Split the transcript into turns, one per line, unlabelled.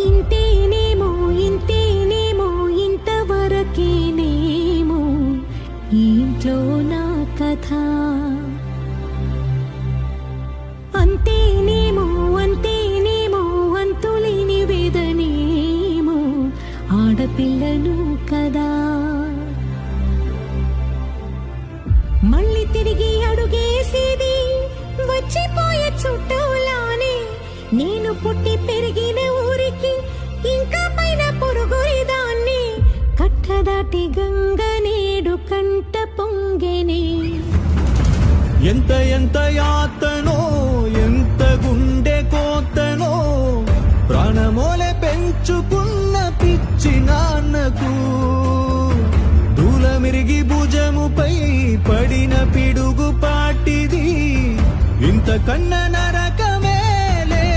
ఇంతేనేమో ఇంతేనేమో ఇంతవరకేనేమో ఇంట్లో నా కథ. అంతేనేమో అంతేనేమో అంతులేని వేదనేమో ఆడపిల్లను కదా. మళ్ళీ తిరిగి అడుగేసేది వచ్చిపోయే చుట్టూలానే. నేను పుట్టి పెరిగిన ఊరికి ఇంకా పైన పొరుగుదాన్ని. కట్టదాటి గంగ నేడు కంట పొంగెనే.
ఎంత ఎంత యాతనో ఎంత గుండె కోతనో ప్రాణమోలే పెంచుకున్న పిచ్చి నాన్నకు. దూలమిరిగి భుజముపై పడిన పిడుగు పాటిది ఇంతకన్నా